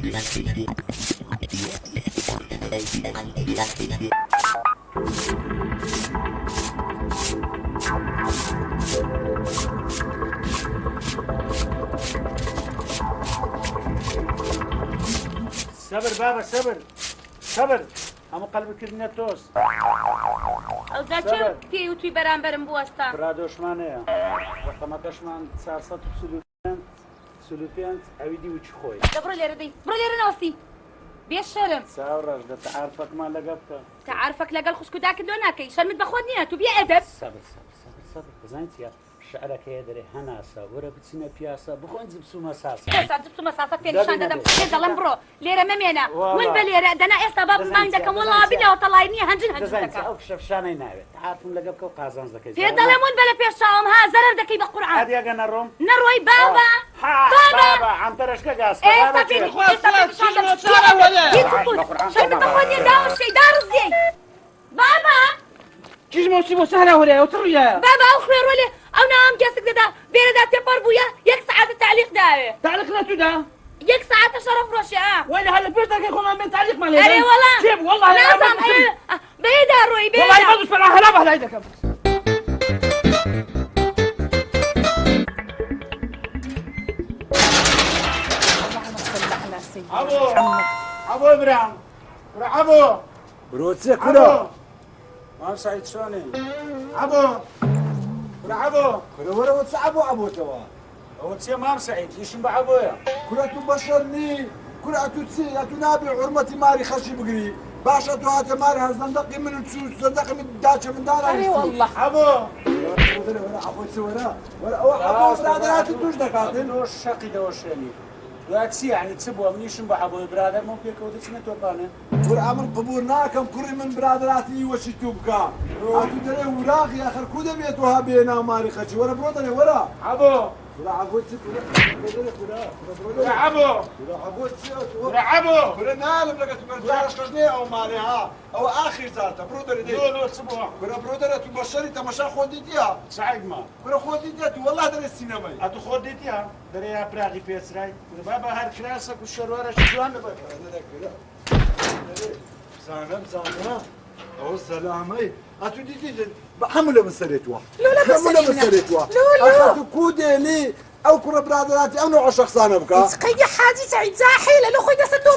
صبر بابا صبر صبر همو قلبك الدنيا توست ئەو جا چێ پێی وتوی بەرامبەرم بوەستە برا دۆشمانەیە ڕقەمەکەشمان 435 ئەویدی وچ خۆی بڕۆ لێرە دەی بڕۆ لێرە ناستی بێ شەرم چاوەڕەش دە تەعارفەکمان لەگەڵ بکە تەعارفەک لەگەڵ خوشک و داکردۆ ناکەی شەرمت بەخۆت نییە تو بێ ئەدەب سەبر بزانیت چیە شعرەکەیە دەرێ هەناسە وەرە بچینە پیاسە بخۆین جبسومە ساسە ئێستا جبسومە ساسە پێ نیشان دەدەم پێ دەڵێم بڕۆ لێرە مەمێنە ون بە لێرە دەنا ئێستا با بمان دەکەم وەڵا بینەوە تەڵای نییە هەنجن دەکەم ئەو شەفشانەی ناوێت تعارفم لەگەڵ بکە و قازانج دەکەی پێ دەڵێم ون بە لە پێش چاوم ها زەرەر دەکەی بە قورعان هەدیەگە نەڕۆم نەڕۆی بابا بابا ئەمپەرشکە گاس ئێستا پێ نیشان دەدەم شەرمت بەخۆت نییە داوەشەی دارزێی بابا چیز موسی بۆ سەهرا وەرەیە وتڕیە بابا ئەو خوێ ڕۆلێ ئەو نام کەسک دەدا بێرەدا تێپەر بووە یەک سەعاتە تعلیق داوێ تعلیق نەتودا یەک ساعتە شەرەف ڕۆشە وای لە هەلە پێش دەکەی خۆمان بێن تعلیقمان لێ ئەرێ وەڵا چێ والله نازام بێدا ڕۆی والله بێدا بەدوس پەنا هەلا بەلای دەکەم عبو ابراهيم عبو بروتسي كله مام سعيد شلوني عبو كله ورا وتصعبوا عبو توا هو تسي مام سعيد ليش بعبويا كله تو بشرني كله تو تسي تو نابي حرمتي ماري خشي بقري باشا تو هات ماري هزندقي من تسوس زندقي من داتشه من دارا أري والله عبو ورا عبو تسي ورا عبو برادر هات توش دكاتن دوش شقي دوشني دلوقتي يعني تسبوا منيش بعبو برادر مو بيك ودتنا توبانه ورا عمر قبورناكم كل من برادراتي وشي توبكا هاتو دري وراغي اخر كودا بيتوها بينا ماري خشي ورا برودني ورا عبو ورا عبو تسي ورا عبو ورا عبو ورا نعلم لك تبرزارش خشني او ماري ها او اخر زارتا برودر دي لو تسبوا ورا برودر تو بشري تماشا خوديتيا سعيد ما ورا خوديتيا تو والله در السينما اتو خوديتيا دريا براغي بيسراي بابا هر كلاسك والشروره شلون زانم او سلامي اتو دي حمله من سريتوا لا حمله من سريتوا اخذت كودي لي او كره برادراتي او نوع شخصانه بكا قيا حاجي سعيد زاحيله لو خويا صدق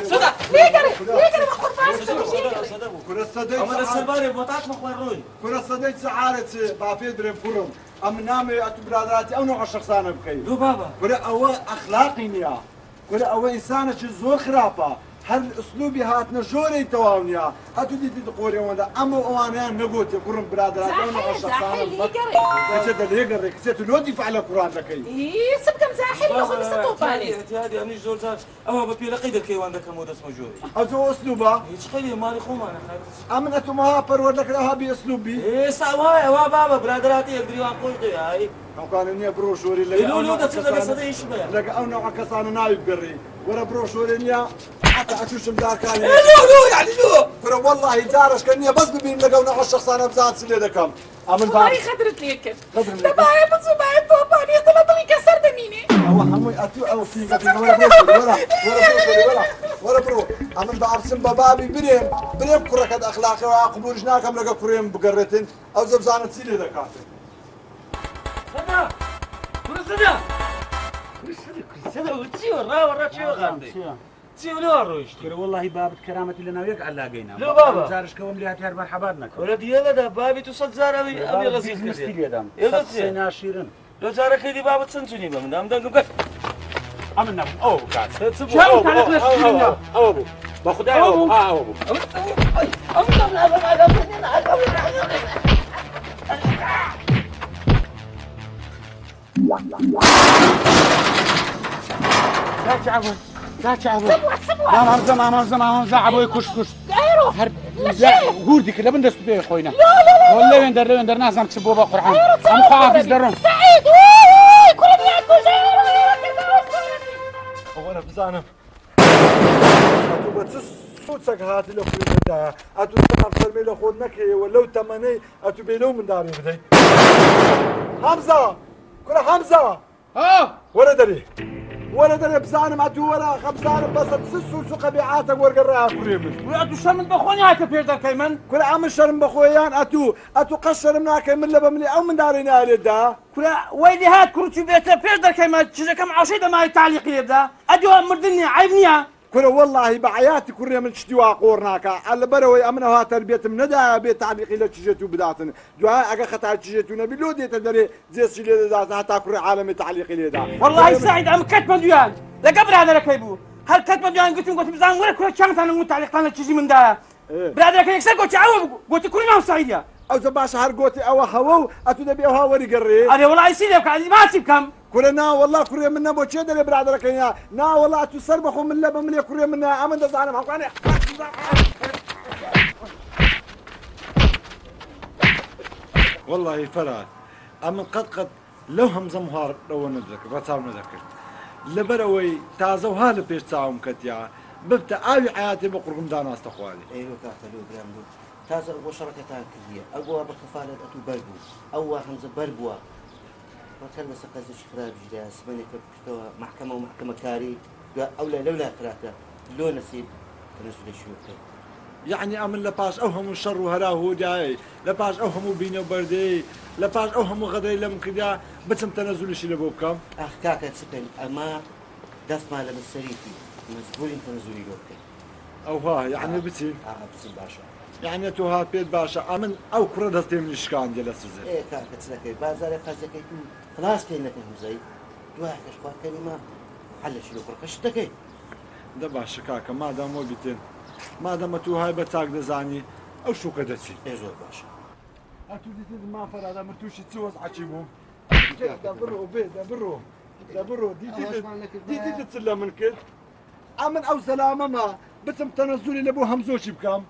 صدق ليقري ما قربان كره الصديق اما السباري بوطات مخوروي كره الصديق سعارت بافي دري فرم ام نامي اتو برادراتي او نوع شخصانه بكي لو بابا كره او اخلاقي نيا كره او انسانه زور خرافه هل اسلوبي هاتنا جوري توانيا هاتو دي تقوري وندا اما وانا نقول كرم برادرات انا الشخصان كسيت اللي يقري كسيت لودي فعل القران ذكي ايه سبكم زاحيله لو خويا صدق بالي هذه انا زول زاد اما ببي لقيد الكيوان ذاك مود اسمه جوري ازو اسلوبه ايش خلي مالي خو انا امنت ما برور لك لها باسلوبي ايه سوايا وا بابا برادراتي يقدروا يقولوا هاي او كان اني بروشوري لو لو ده تصدق صدق ايش بقى لك او نوع كسان نايب قري ورا بروشوري نيا حتى اشوش مدار كان لو يعني لو ترى والله جارش كاني بس ببين لقوا نوع الشخص انا بزاد سلي دكم امن والله خدرت ليك خدر ليك دابا هي بتصبع الطوباني طلع كسر دميني هو حموي اتو او في ورا برو امن بعرسم بابي بريم كره كد اخلاقي وعقبول جناكم لقى كريم بقرتن او زبزانه سيلي دكاتن صدق صدق صدق وتسي ورا شو غاندي تسي ولا رويش والله باب كرامتي لنا وياك علاقينا لو بابا زارش كوم لي هاتي مرحبا ولدي يلا بابي تصد زاربي ابي غزيز مستيل يا دام يلا سينا شيرين لو زارك لي بابا تسنتوني بمن دام دنقك امنا او قاعد شو تعلق لك او باخذ او لا تعبوا لا تعبوا ما منظم ابوي كش هرب لا غوردك لا بندس بيه خوينا لا والله وين در ناس عم تسبوا بقرعان عم حافظ درهم سعيد كل بيعكوا وانا بزانم اتو بتس صوتك هات له في بدا اتو تنفر ميل خودنك ولو تمني اتو بيلو من داري بدي حمزه كل حمزه ها ولا دري ولا دري بزانم أتو ولا خبزانم بس تسسو سوق بيعاتك ورقراها كوري من وأتو شرم بخوني هاي تبير در كيمن كل عام شرم بخويان أتو قشر مناك من لبملي أو من دارين ألدا كلا ويلي هات كروتي بيتا بير در كيمن تشجع كم عشيدة ما تعليق يبدا أديو مردني عيبنيها كره والله بعياتي كره من شتوا قورناك على بروي امنها تربيه من ندا بيت تعليق الى تجيتو بداتن دعاء اجا خطا تجيتو نبي لودي تدري زي سيلي ذات حتى كره عالمي تعليق الى دا والله سعيد ام كتب ديان لا قبل هذا لكيبو هل كتب ديان قلت بزان ولا كره كانت انا متعلق انا تجي من دا برادر كان يكسر قلت عاود قلت كل ما سعيد يا او زباش هرقوتي او هو اتو دبي او وري قري انا والله يسيدك ما سيب كم كلنا والله كوريا منا بو تشي دري برادر كيا نا والله تسربخوا من لبا من كوريا منا امن دزعنا معقاني والله فراد امن قد لو هم زمهار لو نذكر بتصاو نذكر لبروي تازو هال بيش تاعهم كتيا ببتا اوي حياتي بقرقم دانا استخوالي ايوه كاتلو برامدو تازا ابو شركتان كليه اقوى بكفاله اتو بربو او حمزه بربوا وكان سقز الشخراب جدا اسمني كبكتوا محكمه ومحكمه كاري اولا لولا ثلاثه لو نسيب تنزل الشوكه يعني امن لباش اوهم الشر وهراه جاي لباش اوهم بينه وبردي لباش اوهم غدي لم كذا بتم تنزل شي لبوكم اخ كاكا سكن اما داس مال السريتي مسؤولين تنزلي لوكه او ها يعني بتي بتسي باشا يعني تو هات بيت باشا امن او كره دستي من الشكان ديال السزر ايه كاكا تسلكي بازار قازكي خلاص كاينك زي واحد اخوات كلمه حل شي لوكه كشتكي ده باشا كاكا ما دام وقتين ما دام تو هاي بتاك دزاني او شو قدتي ايه زود باشا اتو دي ما فرا مرتوشي تسوس عجيبو دبرو بيت دبرو دي تسلم من كد امن او سلامه ما بتم تنزلي لابو همزوشي بكام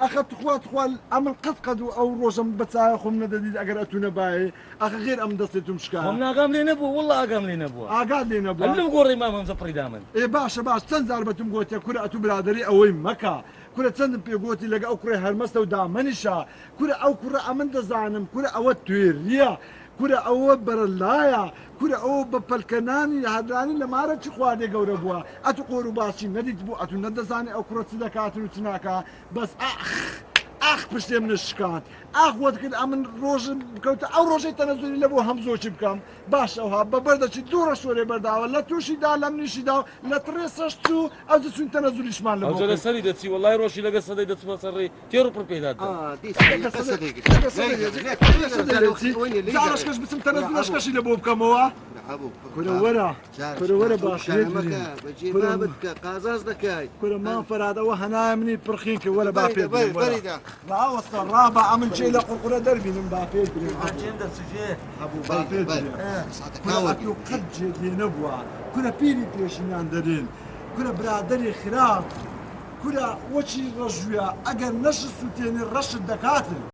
اخذت خوال امن قد او روجم بتاخم نديد اگر اتونا باي اخ غير ام دستم مشكا هم ناقام لي نبو والله اقام لي نبو اقعد لي نبو اللي بقول امام هم زبري دائما اي باش تنزل بتم قوتي كره اتو برادري او مكا كره تنزل بيقوتي لقى او كره هرمسته ودامنشا كره او كره امن دزانم كره او تويريا كره او برلايا كره او ببلكناني هداني لما رتش خوادي قوربوا اتو قورو باشي نديت بو اتو ندزاني او كره صدقات وتناكا بس اخ بشتي من الشكات اخ ودك امن روج كوت او روجي تنزلي لبو همزوش بكم باش او ببرد شي دور شوري بردا ولا توشي دا لمني شي دا لا تريسشتو او زو تنزلي شمال او لبو زل سري دتي والله روشي لقى صدي دت بصري تيرو بربيدات دي زعلش كاش بسم تنزلش كاش لبو بكم هو كره ورا باش ما بدك قازاز دكاي كره ما فراد وهنا مني برخينك ولا بابي لا وصل رابع امن شيء لقرقره دربي من بابي عند سجيه ابو بابي كنا اكو قد جدي نبوه كنا بيري بيشنان درين كنا برادري خراب كنا وشي رجويا اگر نش سوتين رش الدكاتره